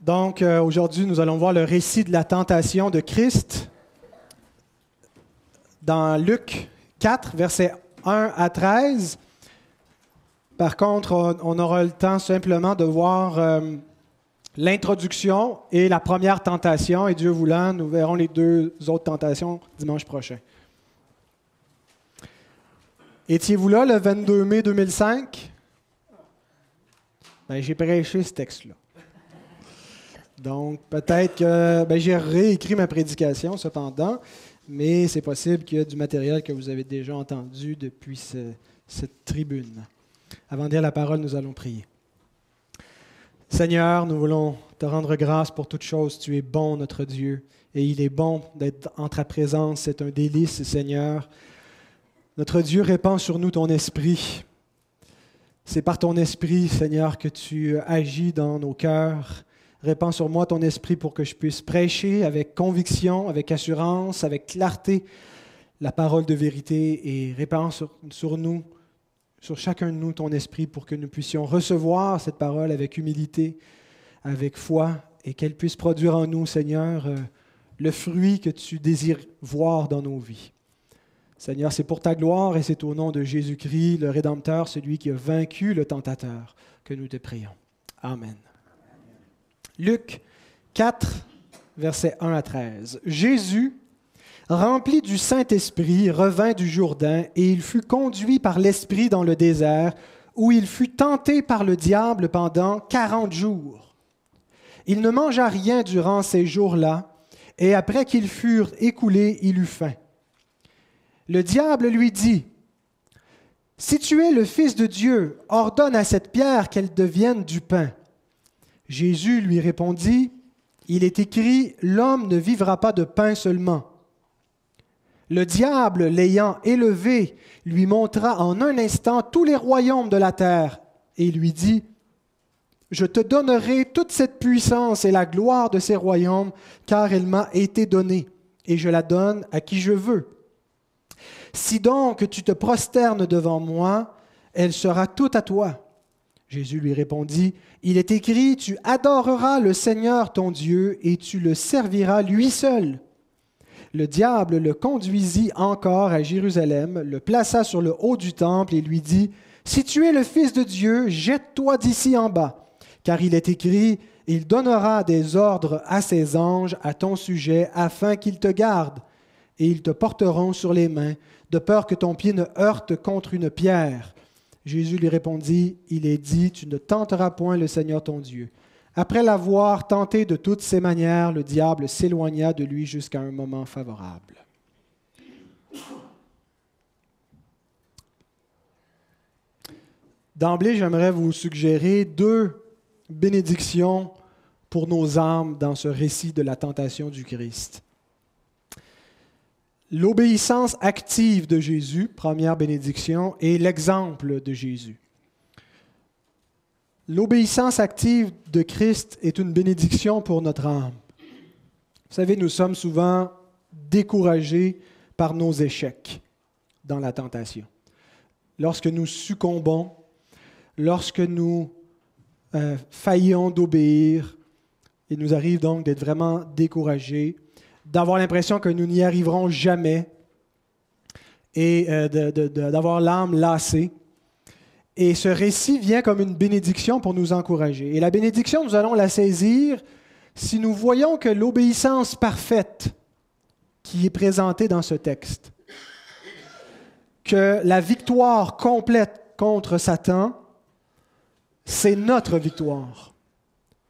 Donc, aujourd'hui, nous allons voir le récit de la tentation de Christ dans Luc 4, versets 1 à 13. Par contre, on aura le temps simplement de voir l'introduction et la première tentation, et Dieu voulant, nous verrons les deux autres tentations dimanche prochain. Étiez-vous là le 22 mai 2005? J'ai prêché ce texte-là. Donc, peut-être que j'ai réécrit ma prédication, cependant, mais c'est possible qu'il y ait du matériel que vous avez déjà entendu depuis cette tribune. Avant de dire la parole, nous allons prier. Seigneur, nous voulons te rendre grâce pour toutes choses. Tu es bon, notre Dieu, et il est bon d'être en ta présence. C'est un délice, Seigneur. Notre Dieu, répand sur nous ton esprit. C'est par ton esprit, Seigneur, que tu agis dans nos cœurs. Répands sur moi ton esprit pour que je puisse prêcher avec conviction, avec assurance, avec clarté la parole de vérité, et répands sur nous, sur chacun de nous ton esprit pour que nous puissions recevoir cette parole avec humilité, avec foi, et qu'elle puisse produire en nous, Seigneur, le fruit que tu désires voir dans nos vies. Seigneur, c'est pour ta gloire et c'est au nom de Jésus-Christ, le Rédempteur, celui qui a vaincu le tentateur, que nous te prions. Amen. Luc 4, versets 1 à 13. Jésus, rempli du Saint-Esprit, revint du Jourdain et il fut conduit par l'Esprit dans le désert, où il fut tenté par le diable pendant 40 jours. Il ne mangea rien durant ces jours-là, et après qu'ils furent écoulés, il eut faim. Le diable lui dit, « Si tu es le Fils de Dieu, ordonne à cette pierre qu'elle devienne du pain. » Jésus lui répondit, « Il est écrit, l'homme ne vivra pas de pain seulement. » Le diable, l'ayant élevé, lui montra en un instant tous les royaumes de la terre et lui dit, « Je te donnerai toute cette puissance et la gloire de ces royaumes, car elle m'a été donnée, et je la donne à qui je veux. Si donc tu te prosternes devant moi, elle sera toute à toi. » Jésus lui répondit, « Il est écrit, tu adoreras le Seigneur ton Dieu et tu le serviras lui seul. » Le diable le conduisit encore à Jérusalem, le plaça sur le haut du temple et lui dit, « Si tu es le Fils de Dieu, jette-toi d'ici en bas, car il est écrit, il donnera des ordres à ses anges à ton sujet afin qu'ils te gardent, et ils te porteront sur les mains, de peur que ton pied ne heurte contre une pierre. » Jésus lui répondit, « Il est dit, tu ne tenteras point le Seigneur ton Dieu. » Après l'avoir tenté de toutes ses manières, le diable s'éloigna de lui jusqu'à un moment favorable. D'emblée, j'aimerais vous suggérer deux bénédictions pour nos âmes dans ce récit de la tentation du Christ. L'obéissance active de Jésus, première bénédiction, et l'exemple de Jésus. L'obéissance active de Christ est une bénédiction pour notre âme. Vous savez, nous sommes souvent découragés par nos échecs dans la tentation. Lorsque nous succombons, lorsque nous faillons d'obéir, il nous arrive donc d'être vraiment découragés, d'avoir l'impression que nous n'y arriverons jamais et d'avoir l'âme lassée. Et ce récit vient comme une bénédiction pour nous encourager. Et la bénédiction, nous allons la saisir si nous voyons que l'obéissance parfaite qui est présentée dans ce texte, que la victoire complète contre Satan, c'est notre victoire.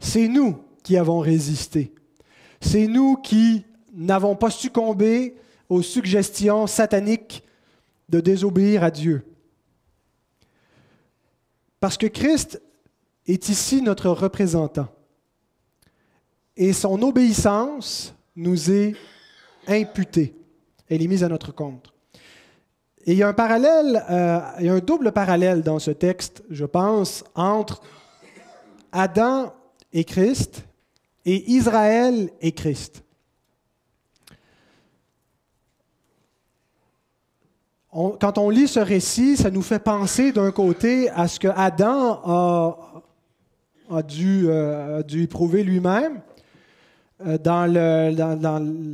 C'est nous qui avons résisté. C'est nous qui n'avons pas succombé aux suggestions sataniques de désobéir à Dieu. Parce que Christ est ici notre représentant. Et son obéissance nous est imputée. Elle est mise à notre compte. Et il y a un parallèle, il y a un double parallèle dans ce texte, je pense, entre Adam et Christ et Israël et Christ. Quand on lit ce récit, ça nous fait penser d'un côté à ce que Adam a dû éprouver lui-même dans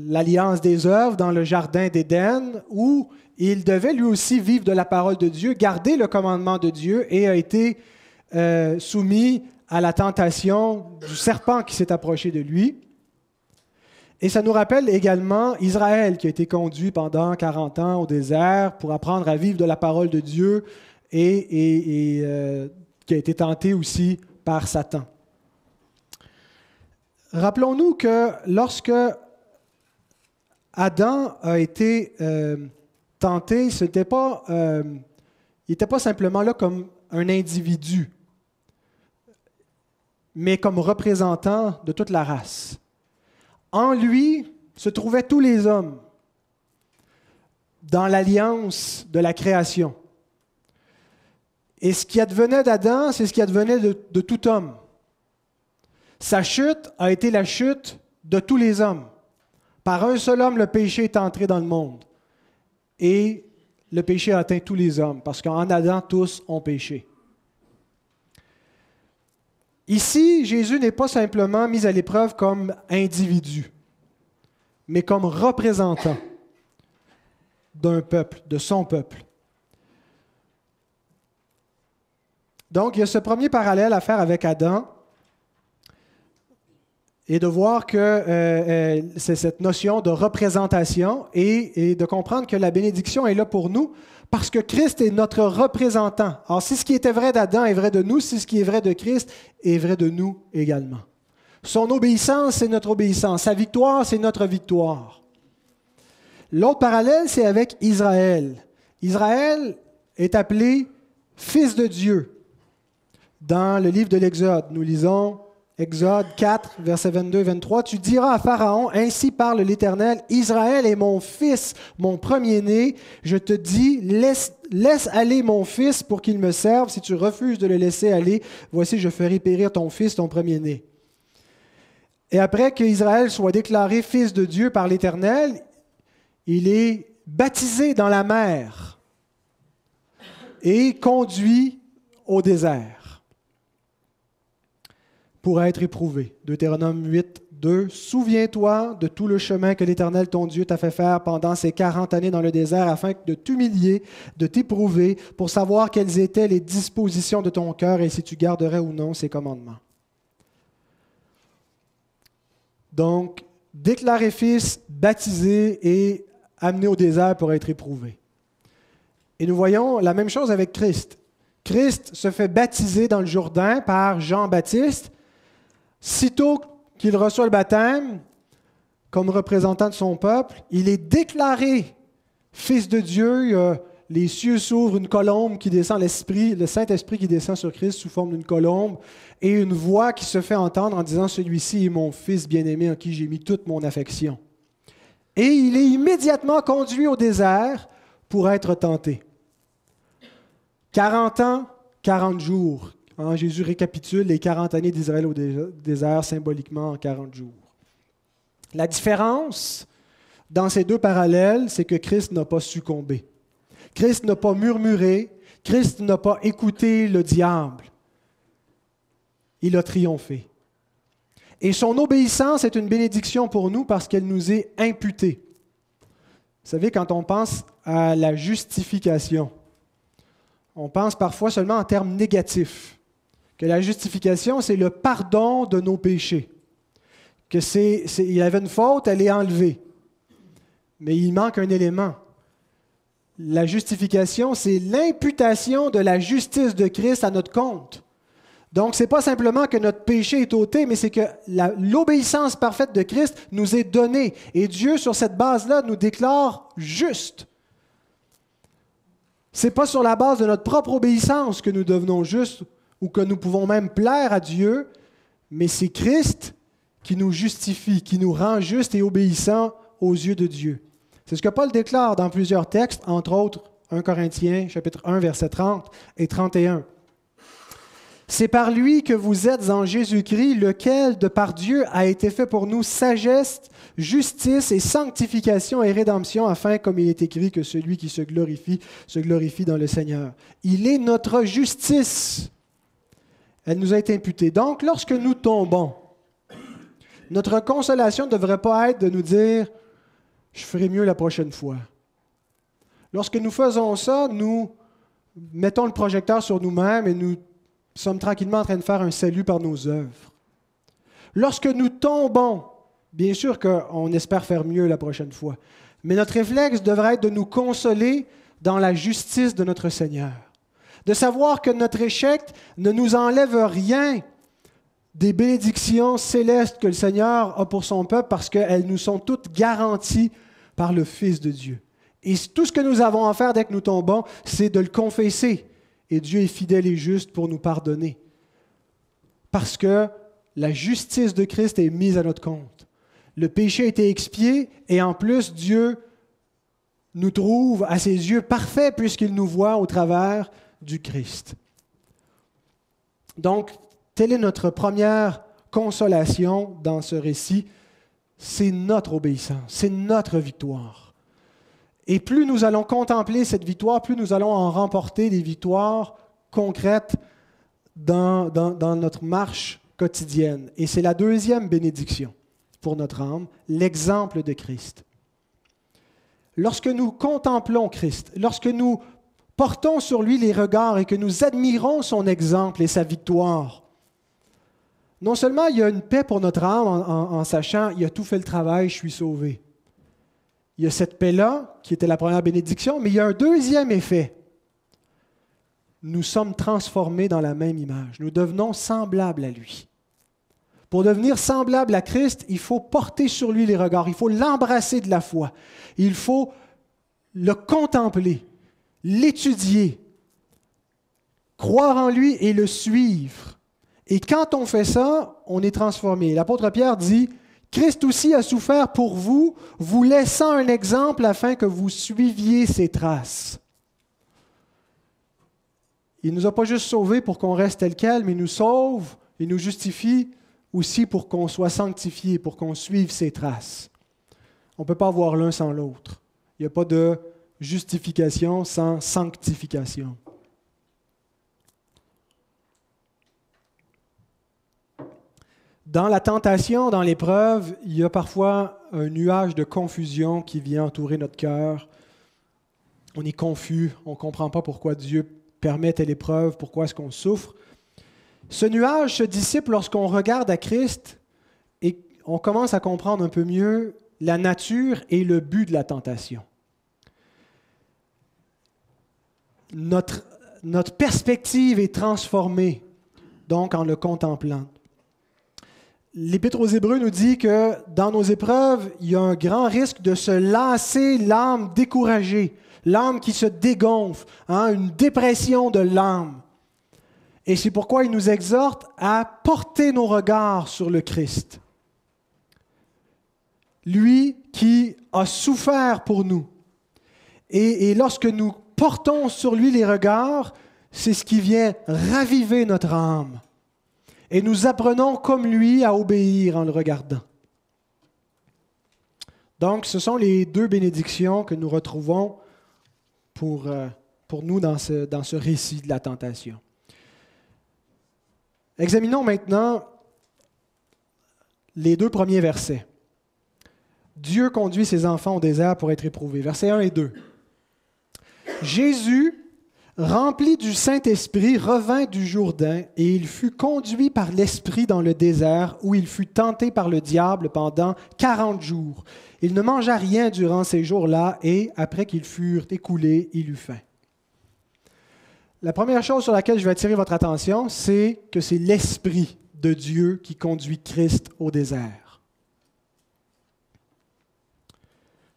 l'alliance des œuvres, dans le jardin d'Éden, où il devait lui aussi vivre de la parole de Dieu, garder le commandement de Dieu, et a été soumis à la tentation du serpent qui s'est approché de lui. Et ça nous rappelle également Israël qui a été conduit pendant 40 ans au désert pour apprendre à vivre de la parole de Dieu et qui a été tenté aussi par Satan. Rappelons-nous que lorsque Adam a été tenté, il n'était pas simplement là comme un individu, mais comme représentant de toute la race. En lui se trouvaient tous les hommes dans l'alliance de la création. Et ce qui advenait d'Adam, c'est ce qui advenait de tout homme. Sa chute a été la chute de tous les hommes. Par un seul homme, le péché est entré dans le monde. Et le péché a atteint tous les hommes, parce qu'en Adam, tous ont péché. Ici, Jésus n'est pas simplement mis à l'épreuve comme individu, mais comme représentant d'un peuple, de son peuple. Donc, il y a ce premier parallèle à faire avec Adam, et de voir que c'est cette notion de représentation et de comprendre que la bénédiction est là pour nous parce que Christ est notre représentant. Alors, si ce qui était vrai d'Adam est vrai de nous, si ce qui est vrai de Christ est vrai de nous également. Son obéissance, c'est notre obéissance. Sa victoire, c'est notre victoire. L'autre parallèle, c'est avec Israël. Israël est appelé fils de Dieu. Dans le livre de l'Exode, nous lisons Exode 4, versets 22 et 23, « Tu diras à Pharaon, ainsi parle l'Éternel, Israël est mon fils, mon premier-né. Je te dis, laisse aller mon fils pour qu'il me serve. Si tu refuses de le laisser aller, voici, je ferai périr ton fils, ton premier-né. » Et après qu'Israël soit déclaré fils de Dieu par l'Éternel, il est baptisé dans la mer et conduit au désert pour être éprouvé. Deutéronome 8, 2. « Souviens-toi de tout le chemin que l'Éternel, ton Dieu, t'a fait faire pendant ces 40 années dans le désert, afin de t'humilier, de t'éprouver, pour savoir quelles étaient les dispositions de ton cœur et si tu garderais ou non ses commandements. » Donc, déclaré fils, baptisé et amené au désert pour être éprouvé. Et nous voyons la même chose avec Christ. Christ se fait baptiser dans le Jourdain par Jean-Baptiste. Sitôt qu'il reçoit le baptême, comme représentant de son peuple, il est déclaré fils de Dieu. Les cieux s'ouvrent, une colombe qui descend, le Saint-Esprit qui descend sur Christ sous forme d'une colombe, et une voix qui se fait entendre en disant « Celui-ci est mon fils bien-aimé en qui j'ai mis toute mon affection. » Et il est immédiatement conduit au désert pour être tenté. 40 ans, 40 jours. Jésus récapitule les 40 années d'Israël au désert symboliquement en 40 jours. La différence dans ces deux parallèles, c'est que Christ n'a pas succombé. Christ n'a pas murmuré, Christ n'a pas écouté le diable. Il a triomphé. Et son obéissance est une bénédiction pour nous parce qu'elle nous est imputée. Vous savez, quand on pense à la justification, on pense parfois seulement en termes négatifs. Que la justification, c'est le pardon de nos péchés. Il y avait une faute, elle est enlevée. Mais il manque un élément. La justification, c'est l'imputation de la justice de Christ à notre compte. Donc, ce n'est pas simplement que notre péché est ôté, mais c'est que l'obéissance parfaite de Christ nous est donnée. Et Dieu, sur cette base-là, nous déclare justes. Ce n'est pas sur la base de notre propre obéissance que nous devenons justes ou que nous pouvons même plaire à Dieu, mais c'est Christ qui nous justifie, qui nous rend justes et obéissants aux yeux de Dieu. C'est ce que Paul déclare dans plusieurs textes, entre autres 1 Corinthiens, chapitre 1, versets 30 et 31. « C'est par lui que vous êtes en Jésus-Christ, lequel, de par Dieu, a été fait pour nous sagesse, justice et sanctification et rédemption, afin, comme il est écrit, que celui qui se glorifie dans le Seigneur. » Il est notre justice. Elle nous a été imputée. Donc, lorsque nous tombons, notre consolation ne devrait pas être de nous dire « je ferai mieux la prochaine fois ». Lorsque nous faisons ça, nous mettons le projecteur sur nous-mêmes et nous sommes tranquillement en train de faire un salut par nos œuvres. Lorsque nous tombons, bien sûr qu'on espère faire mieux la prochaine fois, mais notre réflexe devrait être de nous consoler dans la justice de notre Seigneur, de savoir que notre échec ne nous enlève rien des bénédictions célestes que le Seigneur a pour son peuple parce qu'elles nous sont toutes garanties par le Fils de Dieu. Et tout ce que nous avons à faire dès que nous tombons, c'est de le confesser. Et Dieu est fidèle et juste pour nous pardonner. Parce que la justice de Christ est mise à notre compte. Le péché a été expié et en plus, Dieu nous trouve à ses yeux parfaits puisqu'il nous voit au travers du Christ. Donc, telle est notre première consolation dans ce récit. C'est notre obéissance, c'est notre victoire. Et plus nous allons contempler cette victoire, plus nous allons en remporter des victoires concrètes dans notre marche quotidienne. Et c'est la deuxième bénédiction pour notre âme, l'exemple de Christ. Lorsque nous contemplons Christ, lorsque nous portons sur lui les regards et que nous admirons son exemple et sa victoire, non seulement il y a une paix pour notre âme en sachant « il a tout fait le travail, je suis sauvé ». Il y a cette paix-là, qui était la première bénédiction, mais il y a un deuxième effet. Nous sommes transformés dans la même image. Nous devenons semblables à lui. Pour devenir semblable à Christ, il faut porter sur lui les regards, il faut l'embrasser de la foi, il faut le contempler, l'étudier, croire en lui et le suivre. Et quand on fait ça, on est transformé. L'apôtre Pierre dit « Christ aussi a souffert pour vous, vous laissant un exemple afin que vous suiviez ses traces. » Il ne nous a pas juste sauvés pour qu'on reste tel quel, mais il nous sauve, il nous justifie aussi pour qu'on soit sanctifié, pour qu'on suive ses traces. On ne peut pas avoir l'un sans l'autre. Il n'y a pas de justification sans sanctification. Dans la tentation, dans l'épreuve, il y a parfois un nuage de confusion qui vient entourer notre cœur. On est confus, on ne comprend pas pourquoi Dieu permet telle épreuve, pourquoi est-ce qu'on souffre. Ce nuage se dissipe lorsqu'on regarde à Christ et on commence à comprendre un peu mieux la nature et le but de la tentation. Notre perspective est transformée, donc en le contemplant. L'Épître aux Hébreux nous dit que dans nos épreuves, il y a un grand risque de se lasser l'âme découragée, l'âme qui se dégonfle, une dépression de l'âme. Et c'est pourquoi il nous exhorte à porter nos regards sur le Christ. Lui qui a souffert pour nous. Et lorsque nous portons sur lui les regards, c'est ce qui vient raviver notre âme. Et nous apprenons comme lui à obéir en le regardant. Donc, ce sont les deux bénédictions que nous retrouvons pour nous dans ce récit de la tentation. Examinons maintenant les deux premiers versets. Dieu conduit ses enfants au désert pour être éprouvés. Versets 1 et 2. Jésus, rempli du Saint-Esprit, revint du Jourdain et il fut conduit par l'Esprit dans le désert où il fut tenté par le diable pendant 40 jours. Il ne mangea rien durant ces jours-là et, après qu'ils furent écoulés, il eut faim. La première chose sur laquelle je vais attirer votre attention, c'est que c'est l'Esprit de Dieu qui conduit Christ au désert.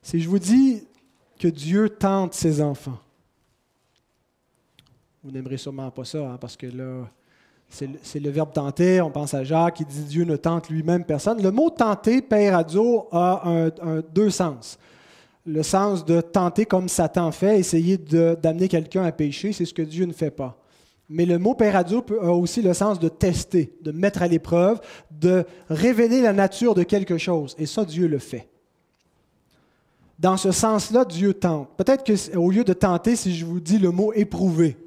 Si je vous dis que Dieu tente ses enfants, vous n'aimerez sûrement pas ça, parce que là, c'est le verbe tenter, on pense à Jacques qui dit Dieu ne tente lui-même personne. Le mot tenter, peirazzo, a deux sens. Le sens de tenter comme Satan fait, essayer d'amener quelqu'un à pécher, c'est ce que Dieu ne fait pas. Mais le mot peirazzo a aussi le sens de tester, de mettre à l'épreuve, de révéler la nature de quelque chose. Et ça, Dieu le fait. Dans ce sens-là, Dieu tente. Peut-être qu'au lieu de tenter, si je vous dis le mot éprouver,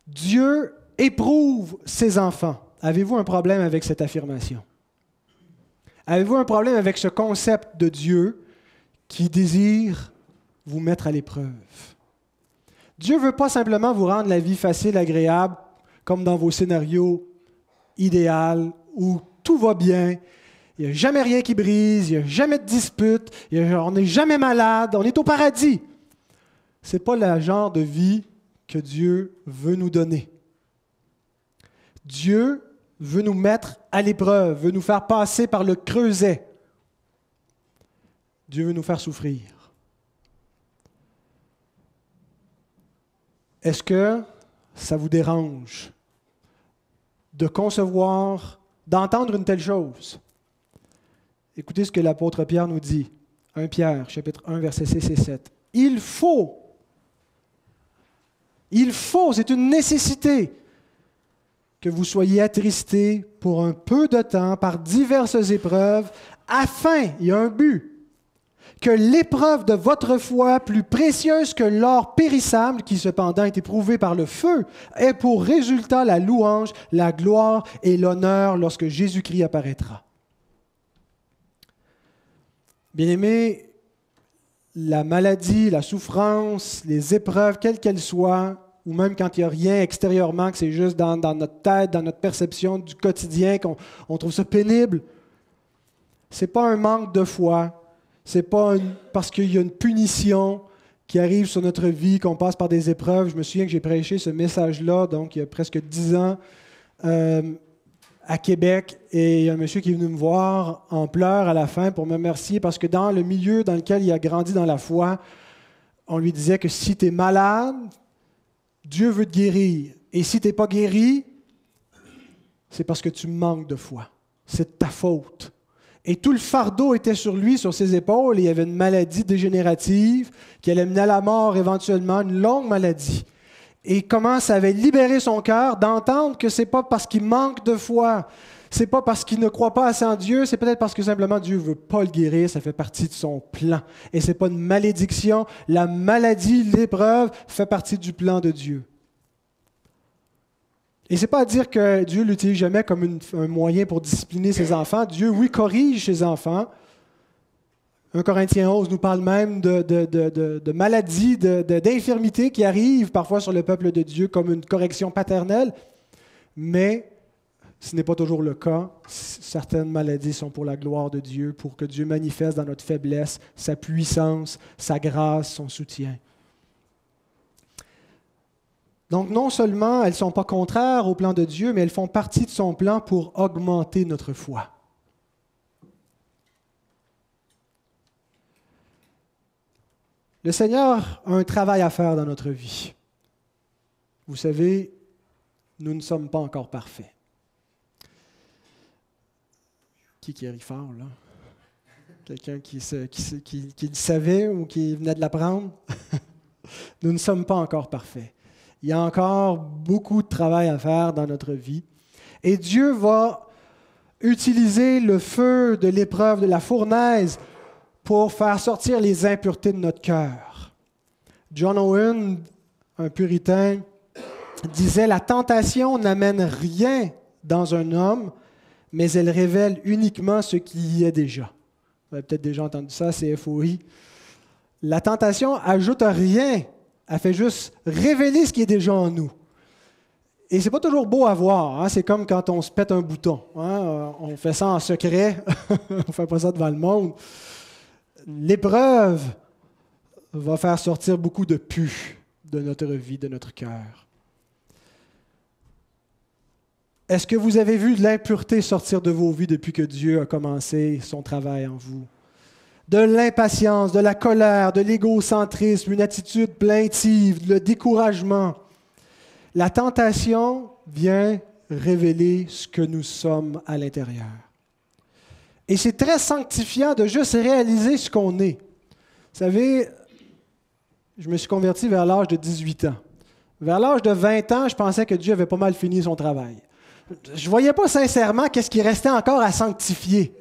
Dieu éprouve ses enfants. Avez-vous un problème avec cette affirmation? Avez-vous un problème avec ce concept de Dieu qui désire vous mettre à l'épreuve? Dieu ne veut pas simplement vous rendre la vie facile, agréable, comme dans vos scénarios idéaux où tout va bien, il n'y a jamais rien qui brise, il n'y a jamais de dispute, on n'est jamais malade, on est au paradis. Ce n'est pas le genre de vie que Dieu veut nous donner. Dieu veut nous mettre à l'épreuve, veut nous faire passer par le creuset. Dieu veut nous faire souffrir. Est-ce que ça vous dérange de concevoir, d'entendre une telle chose? Écoutez ce que l'apôtre Pierre nous dit. 1 Pierre, chapitre 1, versets 6 et 7. Il faut, c'est une nécessité que vous soyez attristés pour un peu de temps par diverses épreuves, afin, il y a un but, que l'épreuve de votre foi, plus précieuse que l'or périssable, qui cependant est éprouvé par le feu, ait pour résultat la louange, la gloire et l'honneur lorsque Jésus-Christ apparaîtra. Bien-aimés, la maladie, la souffrance, les épreuves, quelles qu'elles soient, ou même quand il n'y a rien extérieurement, que c'est juste dans notre tête, dans notre perception du quotidien, qu'on trouve ça pénible, ce n'est pas un manque de foi, ce n'est pas parce qu'il y a une punition qui arrive sur notre vie, qu'on passe par des épreuves. Je me souviens que j'ai prêché ce message-là, donc il y a presque 10 ans, à Québec, et il y a un monsieur qui est venu me voir en pleurs à la fin pour me remercier parce que dans le milieu dans lequel il a grandi dans la foi, on lui disait que si tu es malade, Dieu veut te guérir. Et si tu n'es pas guéri, c'est parce que tu manques de foi. C'est de ta faute. Et tout le fardeau était sur lui, sur ses épaules, et il y avait une maladie dégénérative qui allait mener à la mort éventuellement, une longue maladie. Et comment ça avait libéré son cœur d'entendre que ce n'est pas parce qu'il manque de foi, ce n'est pas parce qu'il ne croit pas assez en Dieu, c'est peut-être parce que simplement Dieu ne veut pas le guérir, ça fait partie de son plan. Et ce n'est pas une malédiction, la maladie, l'épreuve fait partie du plan de Dieu. Et ce n'est pas à dire que Dieu ne l'utilise jamais comme un moyen pour discipliner ses enfants. Dieu, oui, corrige ses enfants. 1 Corinthiens 11 nous parle même de maladies, d'infirmités qui arrivent parfois sur le peuple de Dieu comme une correction paternelle. Mais ce n'est pas toujours le cas. Certaines maladies sont pour la gloire de Dieu, pour que Dieu manifeste dans notre faiblesse sa puissance, sa grâce, son soutien. Donc, non seulement elles ne sont pas contraires au plan de Dieu, mais elles font partie de son plan pour augmenter notre foi. Le Seigneur a un travail à faire dans notre vie. Vous savez, nous ne sommes pas encore parfaits. Qui rit fort, là? Quelqu'un qui le savait ou qui venait de l'apprendre? Nous ne sommes pas encore parfaits. Il y a encore beaucoup de travail à faire dans notre vie. Et Dieu va utiliser le feu de l'épreuve, de la fournaise, pour faire sortir les impuretés de notre cœur. John Owen, un puritain, disait « La tentation n'amène rien dans un homme, mais elle révèle uniquement ce qui y est déjà. » Vous avez peut-être déjà entendu ça, c'est FOI. La tentation ajoute rien. Elle fait juste révéler ce qui est déjà en nous. Et ce n'est pas toujours beau à voir. Hein? C'est comme quand on se pète un bouton. Hein? On fait ça en secret. On ne fait pas ça devant le monde. L'épreuve va faire sortir beaucoup de pus de notre vie, de notre cœur. Est-ce que vous avez vu de l'impureté sortir de vos vies depuis que Dieu a commencé son travail en vous? De l'impatience, de la colère, de l'égocentrisme, une attitude plaintive, le découragement. La tentation vient révéler ce que nous sommes à l'intérieur. Et c'est très sanctifiant de juste réaliser ce qu'on est. Vous savez, je me suis converti vers l'âge de 18 ans. Vers l'âge de 20 ans, je pensais que Dieu avait pas mal fini son travail. Je ne voyais pas sincèrement qu'est-ce qui restait encore à sanctifier.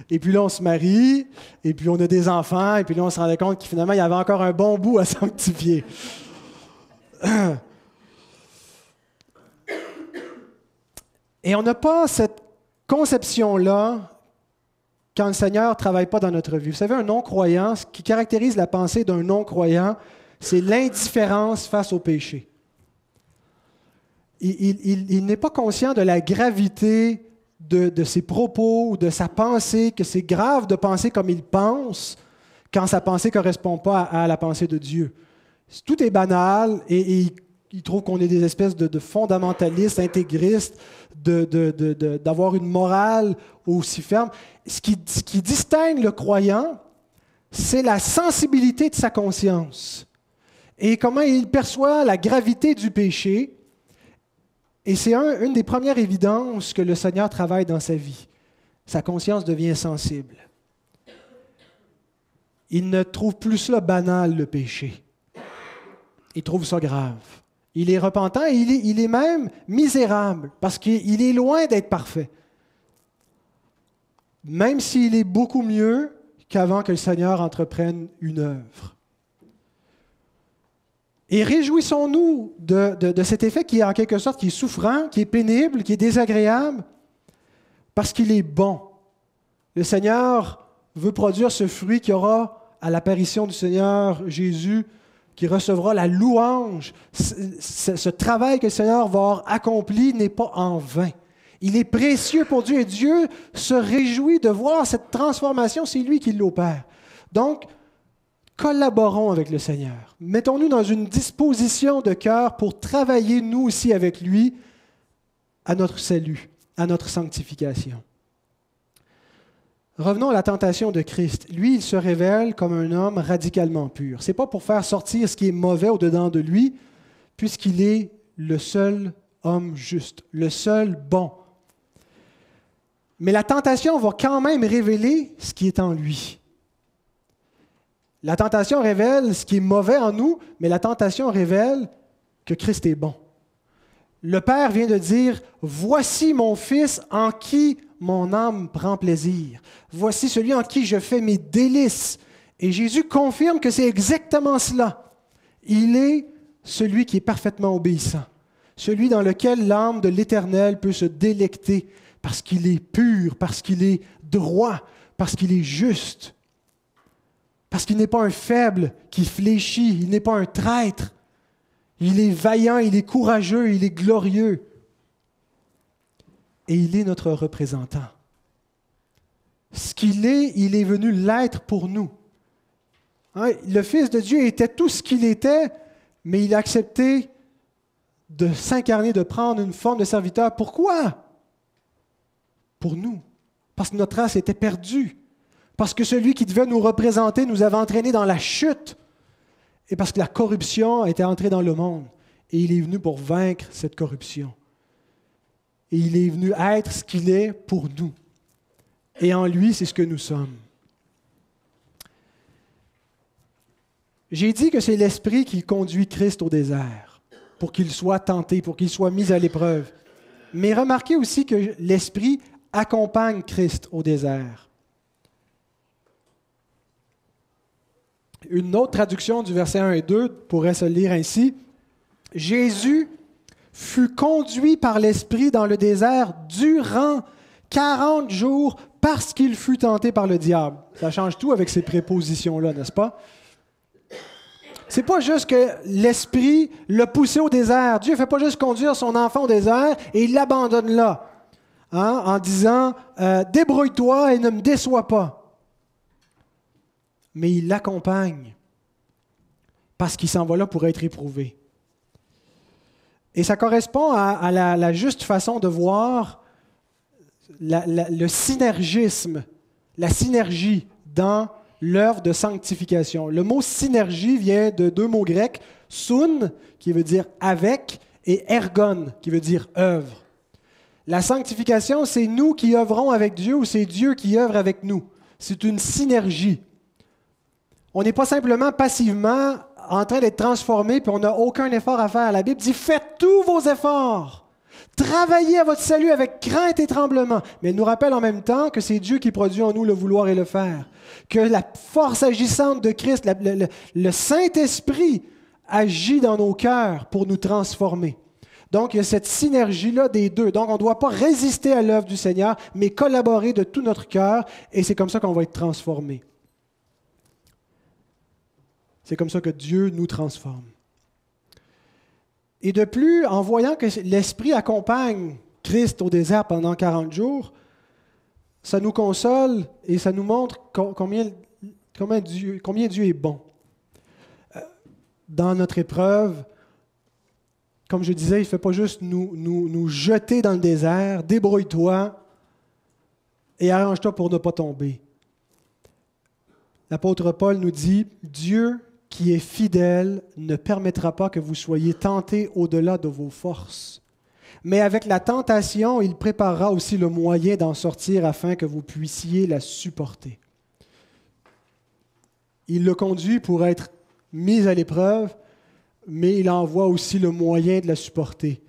Et puis là, on se marie, et puis on a des enfants, et puis là, on se rendait compte que finalement, il y avait encore un bon bout à sanctifier. Et on n'a pas cette conception-là quand le Seigneur ne travaille pas dans notre vie. Vous savez, un non-croyant, ce qui caractérise la pensée d'un non-croyant, c'est l'indifférence face au péché. Il n'est pas conscient de la gravité de ses propos ou de sa pensée, que c'est grave de penser comme il pense quand sa pensée ne correspond pas à la pensée de Dieu. Tout est banal et il trouve qu'on est des espèces de fondamentalistes, intégristes, d'avoir une morale aussi ferme. Ce qui distingue le croyant, c'est la sensibilité de sa conscience et comment il perçoit la gravité du péché. Et c'est une des premières évidences que le Seigneur travaille dans sa vie. Sa conscience devient sensible. Il ne trouve plus cela banal, le péché. Il trouve ça grave. Il est repentant et il est même misérable parce qu'il est loin d'être parfait. Même s'il est beaucoup mieux qu'avant que le Seigneur entreprenne une œuvre. Et réjouissons-nous de cet effet qui est en quelque sorte qui est souffrant, qui est pénible, qui est désagréable, parce qu'il est bon. Le Seigneur veut produire ce fruit qui aura à l'apparition du Seigneur Jésus, qui recevra la louange. Ce travail que le Seigneur va avoir accompli n'est pas en vain. Il est précieux pour Dieu et Dieu se réjouit de voir cette transformation, c'est lui qui l'opère. Donc, collaborons avec le Seigneur. Mettons-nous dans une disposition de cœur pour travailler nous aussi avec lui à notre salut, à notre sanctification. Revenons à la tentation de Christ. Lui, il se révèle comme un homme radicalement pur. Ce n'est pas pour faire sortir ce qui est mauvais au-dedans de lui, puisqu'il est le seul homme juste, le seul bon. Mais la tentation va quand même révéler ce qui est en lui. La tentation révèle ce qui est mauvais en nous, mais la tentation révèle que Christ est bon. Le Père vient de dire, « Voici mon Fils en qui mon âme prend plaisir. Voici celui en qui je fais mes délices. » Et Jésus confirme que c'est exactement cela. Il est celui qui est parfaitement obéissant, celui dans lequel l'âme de l'Éternel peut se délecter parce qu'il est pur, parce qu'il est droit, parce qu'il est juste, parce qu'il n'est pas un faible qui fléchit, il n'est pas un traître. Il est vaillant, il est courageux, il est glorieux. Et il est notre représentant. Ce qu'il est, il est venu l'être pour nous. Hein, le Fils de Dieu était tout ce qu'il était, mais il a accepté de s'incarner, de prendre une forme de serviteur. Pourquoi? Pour nous. Parce que notre race était perdue. Parce que celui qui devait nous représenter nous avait entraînés dans la chute. Et parce que la corruption était entrée dans le monde. Et il est venu pour vaincre cette corruption. Et il est venu être ce qu'il est pour nous. Et en lui, c'est ce que nous sommes. J'ai dit que c'est l'Esprit qui conduit Christ au désert, pour qu'il soit tenté, pour qu'il soit mis à l'épreuve. Mais remarquez aussi que l'Esprit accompagne Christ au désert. Une autre traduction du verset 1 et 2 pourrait se lire ainsi. « Jésus fut conduit par l'Esprit dans le désert durant 40 jours parce qu'il fut tenté par le diable. » Ça change tout avec ces prépositions-là, n'est-ce pas? C'est pas juste que l'Esprit l'a poussé au désert. Dieu ne fait pas juste conduire son enfant au désert et il l'abandonne là, hein, en disant « Débrouille-toi et ne me déçois pas ». Mais il l'accompagne parce qu'il s'en va là pour être éprouvé. Et ça correspond à la juste façon de voir le synergisme, la synergie dans l'œuvre de sanctification. Le mot synergie vient de deux mots grecs, sun, qui veut dire avec, et ergon, qui veut dire œuvre. La sanctification, c'est nous qui œuvrons avec Dieu ou c'est Dieu qui œuvre avec nous. C'est une synergie. On n'est pas simplement passivement en train d'être transformé puis on n'a aucun effort à faire. La Bible dit « Faites tous vos efforts. Travaillez à votre salut avec crainte et tremblement. » Mais elle nous rappelle en même temps que c'est Dieu qui produit en nous le vouloir et le faire. Que la force agissante de Christ, le Saint-Esprit agit dans nos cœurs pour nous transformer. Donc, il y a cette synergie-là des deux. Donc, on ne doit pas résister à l'œuvre du Seigneur, mais collaborer de tout notre cœur, et c'est comme ça qu'on va être transformé. C'est comme ça que Dieu nous transforme. Et de plus, en voyant que l'Esprit accompagne Christ au désert pendant 40 jours, ça nous console et ça nous montre combien Dieu est bon. Dans notre épreuve, comme je disais, il ne fait pas juste nous jeter dans le désert, débrouille-toi et arrange-toi pour ne pas tomber. L'apôtre Paul nous dit, Dieu qui est fidèle ne permettra pas que vous soyez tentés au-delà de vos forces. Mais avec la tentation, il préparera aussi le moyen d'en sortir afin que vous puissiez la supporter. Il le conduit pour être mis à l'épreuve, mais il envoie aussi le moyen de la supporter.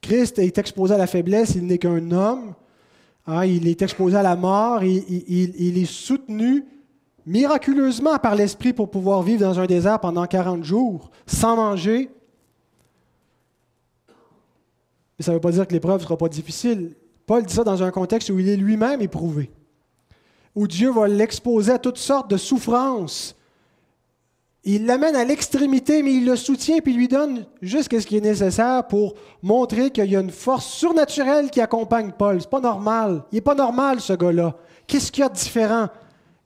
Christ est exposé à la faiblesse, il n'est qu'un homme, il est exposé à la mort, il est soutenu miraculeusement par l'Esprit pour pouvoir vivre dans un désert pendant 40 jours, sans manger. Mais ça ne veut pas dire que l'épreuve ne sera pas difficile. Paul dit ça dans un contexte où il est lui-même éprouvé, où Dieu va l'exposer à toutes sortes de souffrances. Il l'amène à l'extrémité, mais il le soutient et lui donne juste ce qui est nécessaire pour montrer qu'il y a une force surnaturelle qui accompagne Paul. C'est pas normal. Il n'est pas normal, ce gars-là. Qu'est-ce qu'il y a de différent?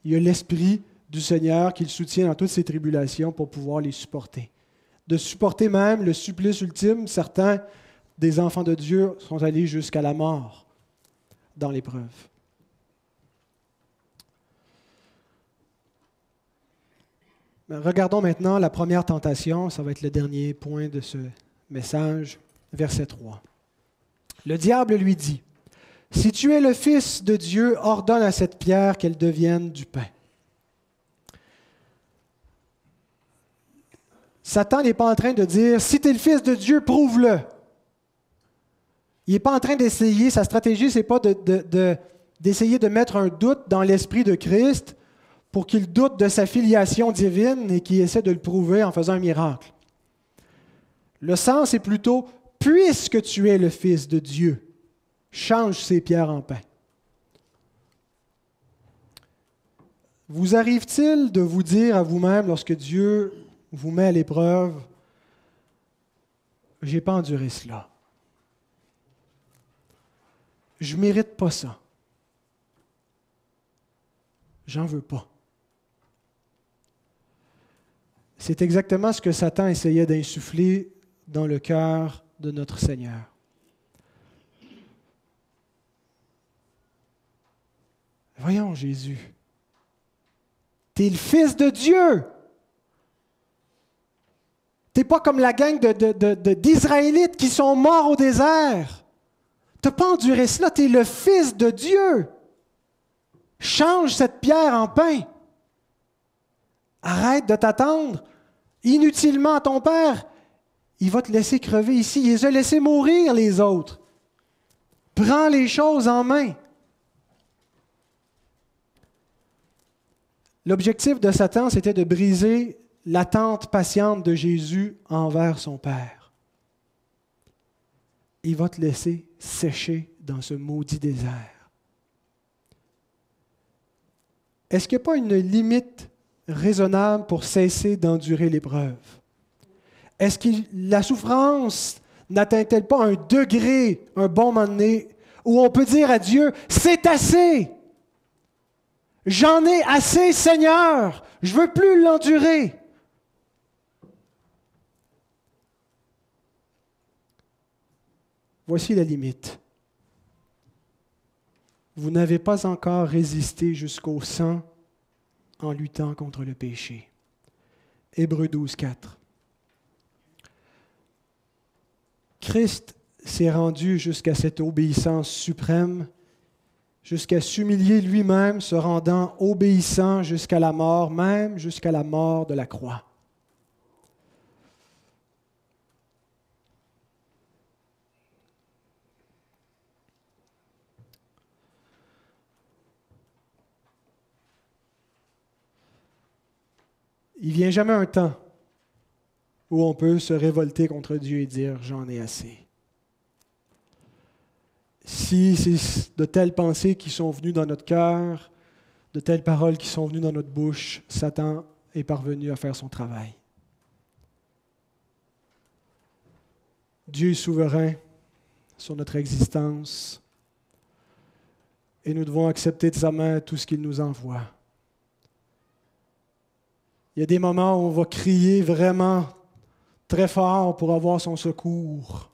Il y a l'Esprit du Seigneur qui le soutient dans toutes ses tribulations pour pouvoir les supporter. De supporter même le supplice ultime. Certains des enfants de Dieu sont allés jusqu'à la mort dans l'épreuve. Regardons maintenant la première tentation. Ça va être le dernier point de ce message, verset 3. Le diable lui dit, « Si tu es le Fils de Dieu, ordonne à cette pierre qu'elle devienne du pain. » Satan n'est pas en train de dire, « Si tu es le Fils de Dieu, prouve-le. » Il n'est pas en train d'essayer, sa stratégie, ce n'est pas d'essayer de mettre un doute dans l'esprit de Christ pour qu'il doute de sa filiation divine et qu'il essaie de le prouver en faisant un miracle. Le sens est plutôt, « Puisque tu es le Fils de Dieu, change ces pierres en pain. » Vous arrive-t-il de vous dire à vous-même, lorsque Dieu vous met à l'épreuve, « Je n'ai pas enduré cela. Je ne mérite pas ça. J'en veux pas. » C'est exactement ce que Satan essayait d'insuffler dans le cœur de notre Seigneur. Voyons Jésus, tu es le Fils de Dieu. Tu n'es pas comme la gang d'Israélites qui sont morts au désert. Tu n'as pas enduré cela, tu es le Fils de Dieu. Change cette pierre en pain. Arrête de t'attendre inutilement à ton Père. Il va te laisser crever ici. Il les a laissés mourir, les autres. Prends les choses en main. L'objectif de Satan, c'était de briser l'attente patiente de Jésus envers son Père. Il va te laisser sécher dans ce maudit désert. Est-ce qu'il n'y a pas une limite raisonnable pour cesser d'endurer l'épreuve? Est-ce que la souffrance n'atteint-elle pas un degré, un bon moment donné, où on peut dire à Dieu, « C'est assez! J'en ai assez, Seigneur! Je ne veux plus l'endurer! » Voici la limite. Vous n'avez pas encore résisté jusqu'au sang en luttant contre le péché. Hébreux 12, 4. Christ s'est rendu jusqu'à cette obéissance suprême, jusqu'à s'humilier lui-même, se rendant obéissant jusqu'à la mort, même jusqu'à la mort de la croix. Il ne vient jamais un temps où on peut se révolter contre Dieu et dire « j'en ai assez ». si c'est de telles pensées qui sont venues dans notre cœur, de telles paroles qui sont venues dans notre bouche, Satan est parvenu à faire son travail. Dieu est souverain sur notre existence et nous devons accepter de sa main tout ce qu'il nous envoie. Il y a des moments où on va crier vraiment très fort pour avoir son secours.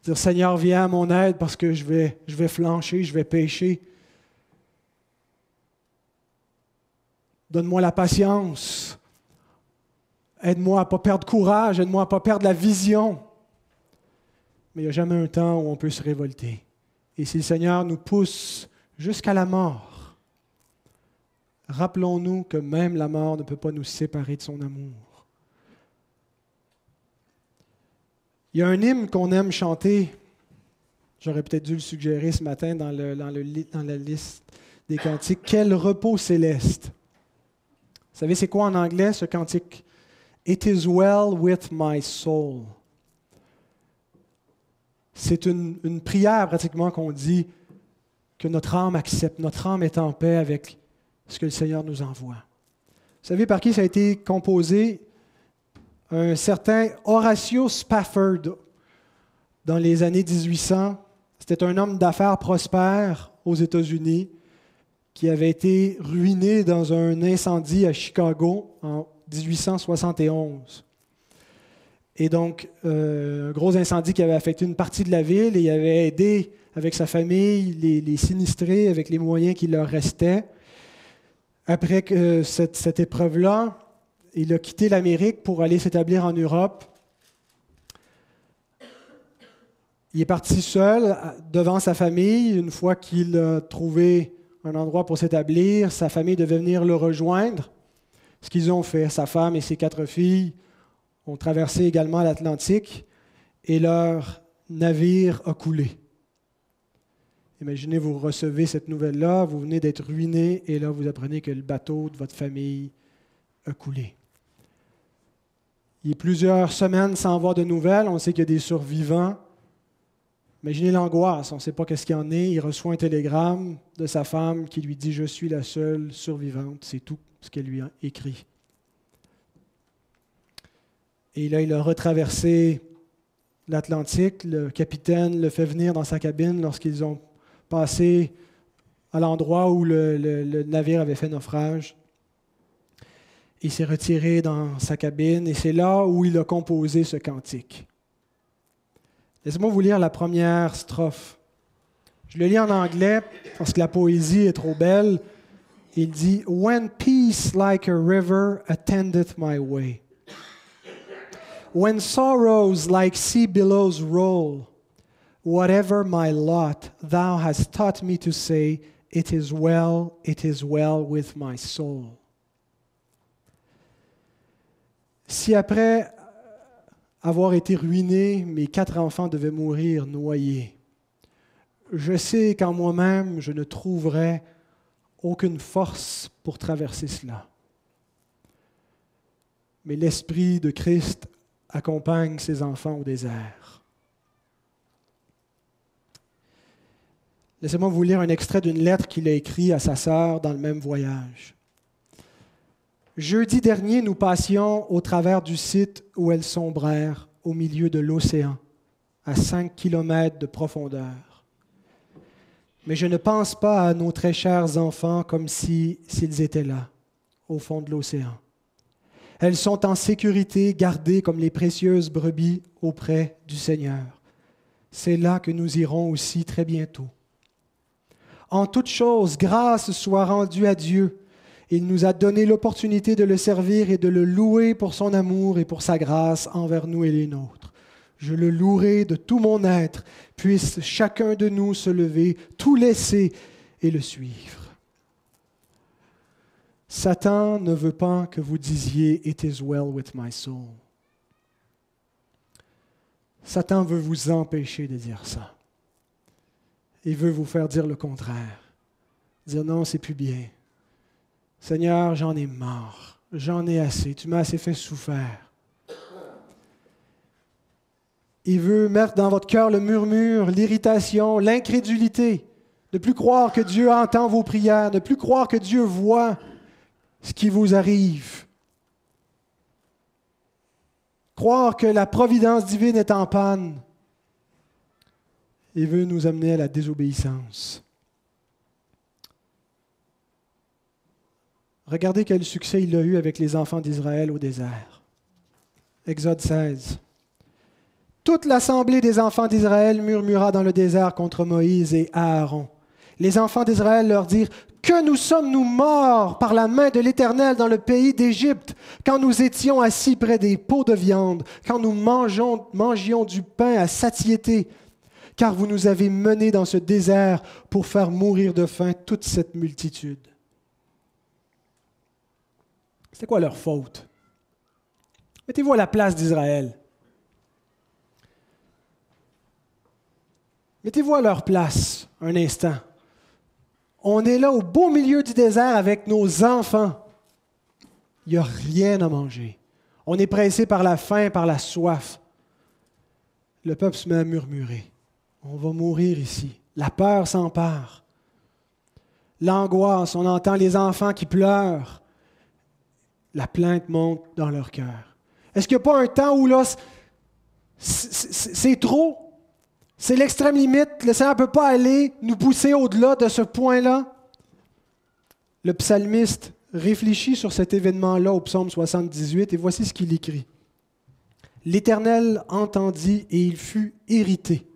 Dire, Seigneur, viens à mon aide parce que je vais flancher, je vais pécher. Donne-moi la patience. Aide-moi à ne pas perdre courage, aide-moi à ne pas perdre la vision. Mais il n'y a jamais un temps où on peut se révolter. Et si le Seigneur nous pousse jusqu'à la mort, rappelons-nous que même la mort ne peut pas nous séparer de son amour. Il y a un hymne qu'on aime chanter, j'aurais peut-être dû le suggérer ce matin dans la liste des cantiques, « Quel repos céleste ». Vous savez, c'est quoi en anglais ce cantique? « It is well with my soul ». C'est une prière pratiquement qu'on dit que notre âme accepte, notre âme est en paix avec ce que le Seigneur nous envoie. Vous savez par qui ça a été composé? Un certain Horatio Spafford, dans les années 1800. C'était un homme d'affaires prospère aux États-Unis qui avait été ruiné dans un incendie à Chicago en 1871. Et donc, un gros incendie qui avait affecté une partie de la ville et il avait aidé avec sa famille les sinistrés avec les moyens qui leur restaient. Après que cette épreuve-là, il a quitté l'Amérique pour aller s'établir en Europe. Il est parti seul devant sa famille. Une fois qu'il a trouvé un endroit pour s'établir, sa famille devait venir le rejoindre. Ce qu'ils ont fait, sa femme et ses 4 filles ont traversé également l'Atlantique et leur navire a coulé. Imaginez, vous recevez cette nouvelle-là, vous venez d'être ruiné et là, vous apprenez que le bateau de votre famille a coulé. Il y a plusieurs semaines sans avoir de nouvelles, on sait qu'il y a des survivants. Imaginez l'angoisse, on ne sait pas qu'est-ce qu'il y en est. Il reçoit un télégramme de sa femme qui lui dit « Je suis la seule survivante ». C'est tout ce qu'elle lui a écrit. Et là, il a retraversé l'Atlantique. Le capitaine le fait venir dans sa cabine lorsqu'ils ont passé à l'endroit où le navire avait fait naufrage. Il s'est retiré dans sa cabine et c'est là où il a composé ce cantique. Laissez-moi vous lire la première strophe. Je le lis en anglais parce que la poésie est trop belle. Il dit « When peace like a river attendeth my way, when sorrows like sea billows roll, whatever my lot, thou hast taught me to say, it is well with my soul. » Si après avoir été ruiné, mes 4 enfants devaient mourir noyés, je sais qu'en moi-même, je ne trouverai aucune force pour traverser cela. Mais l'Esprit de Christ accompagne ses enfants au désert. Laissez-moi vous lire un extrait d'une lettre qu'il a écrite à sa sœur dans le même voyage. Jeudi dernier, nous passions au travers du site où elles sombrèrent au milieu de l'océan, à 5 kilomètres de profondeur. Mais je ne pense pas à nos très chers enfants comme s'ils étaient là, au fond de l'océan. Elles sont en sécurité, gardées comme les précieuses brebis auprès du Seigneur. C'est là que nous irons aussi très bientôt. En toute chose, grâce soit rendue à Dieu. Il nous a donné l'opportunité de le servir et de le louer pour son amour et pour sa grâce envers nous et les nôtres. Je le louerai de tout mon être, puisse chacun de nous se lever, tout laisser et le suivre. Satan ne veut pas que vous disiez « It is well with my soul ». Satan veut vous empêcher de dire ça. Il veut vous faire dire le contraire. Dire « Non, c'est plus bien. Seigneur, j'en ai marre. J'en ai assez. Tu m'as assez fait souffrir. » Il veut mettre dans votre cœur le murmure, l'irritation, l'incrédulité. Ne plus croire que Dieu entend vos prières, ne plus croire que Dieu voit ce qui vous arrive. Croire que la providence divine est en panne. Il veut nous amener à la désobéissance. Regardez quel succès il a eu avec les enfants d'Israël au désert. Exode 16. Toute l'assemblée des enfants d'Israël murmura dans le désert contre Moïse et Aaron. Les enfants d'Israël leur dirent: « Que nous sommes-nous morts par la main de l'Éternel dans le pays d'Égypte, quand nous étions assis près des pots de viande, quand nous mangions du pain à satiété, car vous nous avez menés dans ce désert pour faire mourir de faim toute cette multitude. » C'était quoi leur faute? Mettez-vous à la place d'Israël. Mettez-vous à leur place un instant. On est là au beau milieu du désert avec nos enfants. Il n'y a rien à manger. On est pressé par la faim, par la soif. Le peuple se met à murmurer. On va mourir ici. La peur s'empare. L'angoisse, on entend les enfants qui pleurent. La plainte monte dans leur cœur. Est-ce qu'il n'y a pas un temps où là, c'est trop? C'est l'extrême limite. Le Seigneur ne peut pas aller nous pousser au-delà de ce point-là. Le psalmiste réfléchit sur cet événement-là au psaume 78 et voici ce qu'il écrit. « L'Éternel entendit et il fut irrité.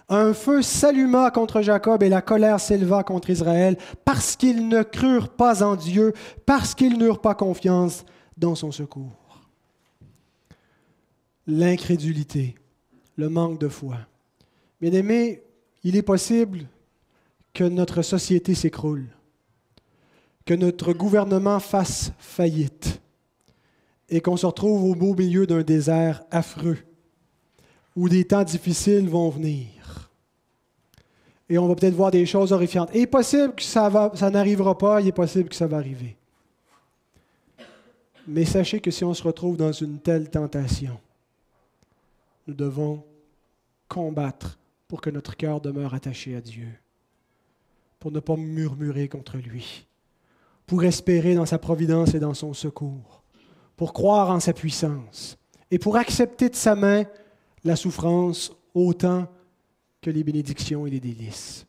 Un feu s'alluma contre Jacob et la colère s'éleva contre Israël parce qu'ils ne crurent pas en Dieu, parce qu'ils n'eurent pas confiance dans son secours. » L'incrédulité, le manque de foi. Bien-aimés, il est possible que notre société s'écroule, que notre gouvernement fasse faillite et qu'on se retrouve au beau milieu d'un désert affreux où des temps difficiles vont venir. Et on va peut-être voir des choses horrifiantes. Et il est possible que ça n'arrivera pas, il est possible que ça va arriver. Mais sachez que si on se retrouve dans une telle tentation, nous devons combattre pour que notre cœur demeure attaché à Dieu, pour ne pas murmurer contre lui, pour espérer dans sa providence et dans son secours, pour croire en sa puissance et pour accepter de sa main la souffrance autant que les bénédictions et les délices,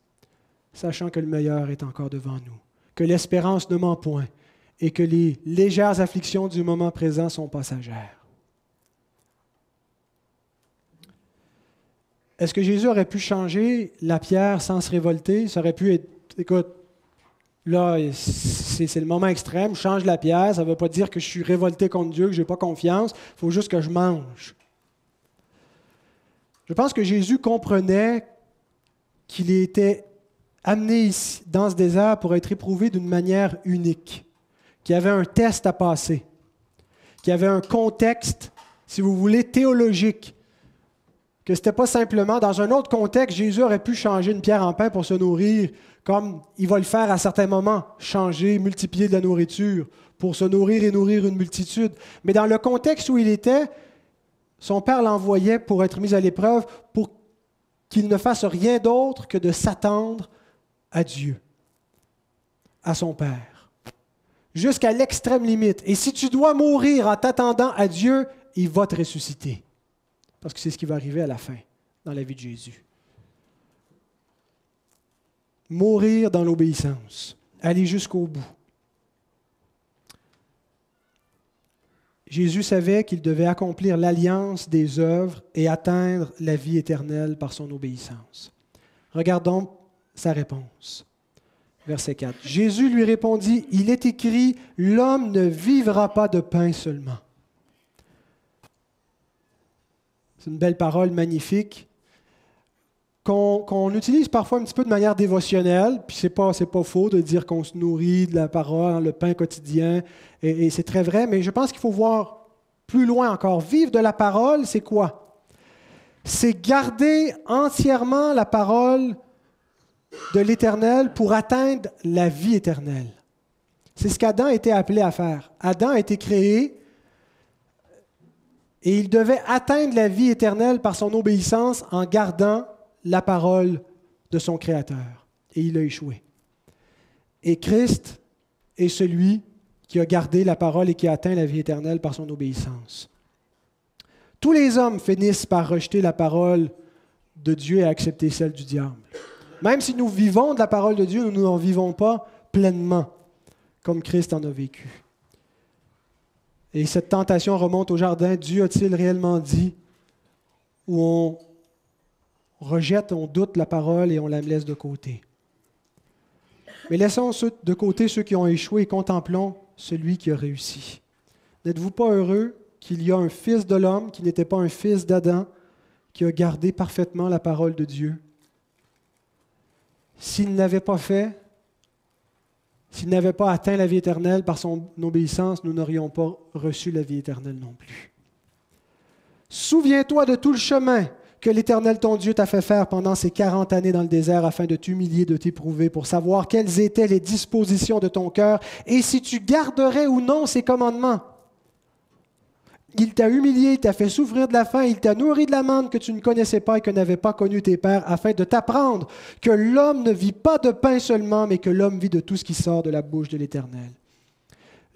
sachant que le meilleur est encore devant nous, que l'espérance ne ment point et que les légères afflictions du moment présent sont passagères. Est-ce que Jésus aurait pu changer la pierre sans se révolter? Ça aurait pu être, écoute, là, c'est le moment extrême, je change la pierre, ça ne veut pas dire que je suis révolté contre Dieu, que je n'ai pas confiance, il faut juste que je mange. Je pense que Jésus comprenait qu'il était amené ici, dans ce désert pour être éprouvé d'une manière unique, qu'il y avait un test à passer, qu'il y avait un contexte, si vous voulez, théologique, que ce n'était pas simplement, dans un autre contexte, Jésus aurait pu changer une pierre en pain pour se nourrir, comme il va le faire à certains moments, changer, multiplier de la nourriture pour se nourrir et nourrir une multitude. Mais dans le contexte où il était, son Père l'envoyait pour être mis à l'épreuve, pour qu'il ne fasse rien d'autre que de s'attendre à Dieu, à son Père, jusqu'à l'extrême limite. Et si tu dois mourir en t'attendant à Dieu, il va te ressusciter. Parce que c'est ce qui va arriver à la fin, dans la vie de Jésus. Mourir dans l'obéissance, aller jusqu'au bout. Jésus savait qu'il devait accomplir l'alliance des œuvres et atteindre la vie éternelle par son obéissance. Regardons sa réponse. Verset 4. Jésus lui répondit, « Il est écrit, l'homme ne vivra pas de pain seulement. » C'est une belle parole magnifique qu'on utilise parfois un petit peu de manière dévotionnelle, puis c'est pas faux de dire qu'on se nourrit de la parole, le pain quotidien, et c'est très vrai, mais je pense qu'il faut voir plus loin encore. Vivre de la parole, c'est quoi? C'est garder entièrement la parole de l'Éternel pour atteindre la vie éternelle. C'est ce qu'Adam a été appelé à faire. Adam a été créé Et il devait atteindre la vie éternelle par son obéissance en gardant la parole de son Créateur. Et il a échoué. Et Christ est celui qui a gardé la parole et qui a atteint la vie éternelle par son obéissance. Tous les hommes finissent par rejeter la parole de Dieu et accepter celle du diable. Même si nous vivons de la parole de Dieu, nous n'en vivons pas pleinement, comme Christ en a vécu. Et cette tentation remonte au jardin. Dieu a-t-il réellement dit? Où on rejette, on doute la parole et on la laisse de côté. Mais laissons de côté ceux qui ont échoué et contemplons celui qui a réussi. N'êtes-vous pas heureux qu'il y a un fils de l'homme qui n'était pas un fils d'Adam, qui a gardé parfaitement la parole de Dieu? S'il n'avait pas fait, s'il n'avait pas atteint la vie éternelle par son obéissance, nous n'aurions pas reçu la vie éternelle non plus. Souviens-toi de tout le chemin que l'Éternel ton Dieu t'a fait faire pendant ces 40 années dans le désert afin de t'humilier, de t'éprouver, pour savoir quelles étaient les dispositions de ton cœur et si tu garderais ou non ses commandements. Il t'a humilié, il t'a fait souffrir de la faim, il t'a nourri de la manne que tu ne connaissais pas et que n'avaient pas connu tes pères, afin de t'apprendre que l'homme ne vit pas de pain seulement, mais que l'homme vit de tout ce qui sort de la bouche de l'Éternel.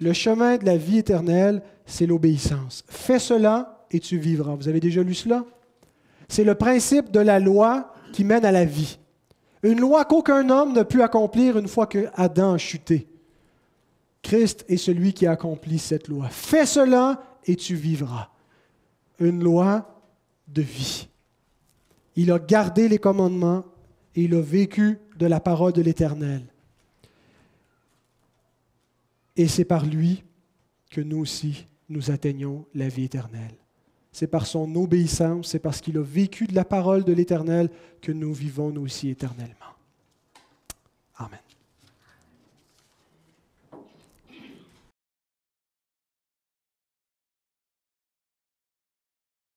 Le chemin de la vie éternelle, c'est l'obéissance. Fais cela et tu vivras. Vous avez déjà lu cela? C'est le principe de la loi qui mène à la vie. Une loi qu'aucun homme n'a pu accomplir une fois que Adam a chuté. Christ est celui qui a accompli cette loi. Fais cela et tu vivras. Une loi de vie. Il a gardé les commandements et il a vécu de la parole de l'Éternel. Et c'est par lui que nous aussi, nous atteignons la vie éternelle. C'est par son obéissance, c'est parce qu'il a vécu de la parole de l'Éternel que nous vivons nous aussi éternellement. Amen.